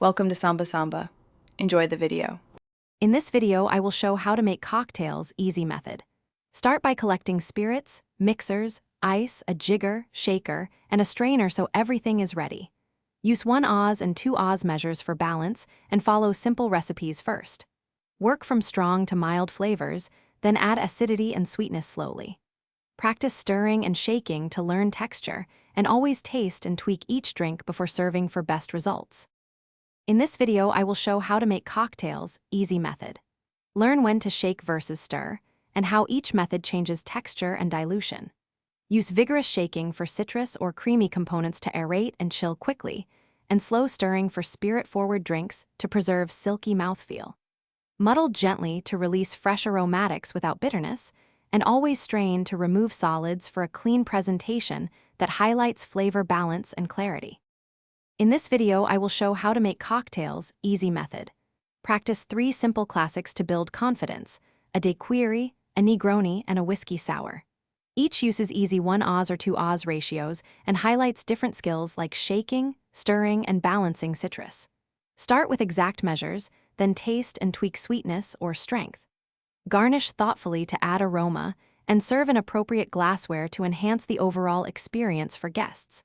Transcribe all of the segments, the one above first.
Welcome to Samba Samba. Enjoy the video. In this video, I will show how to make cocktails easy method. Start by collecting spirits, mixers, ice, a jigger, shaker, and a strainer so everything is ready. Use 1 Oz and 2 Oz measures for balance and follow simple recipes first. Work from strong to mild flavors, then add acidity and sweetness slowly. Practice stirring and shaking to learn texture, and always taste and tweak each drink before serving for best results. In this video, I will show how to make cocktails easy method. Learn when to shake versus stir, and how each method changes texture and dilution. Use vigorous shaking for citrus or creamy components to aerate and chill quickly, and slow stirring for spirit-forward drinks to preserve silky mouthfeel. Muddle gently to release fresh aromatics without bitterness, and always strain to remove solids for a clean presentation that highlights flavor balance and clarity. In this video, I will show how to make cocktails easy method. Practice 3 simple classics to build confidence: a daiquiri, a Negroni, and a whiskey sour. Each uses easy 1 Oz or 2 Oz ratios and highlights different skills like shaking, stirring, and balancing citrus. Start with exact measures, then taste and tweak sweetness or strength. Garnish thoughtfully to add aroma, and serve in appropriate glassware to enhance the overall experience for guests.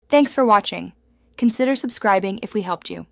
Thanks for watching. Consider subscribing if we helped you.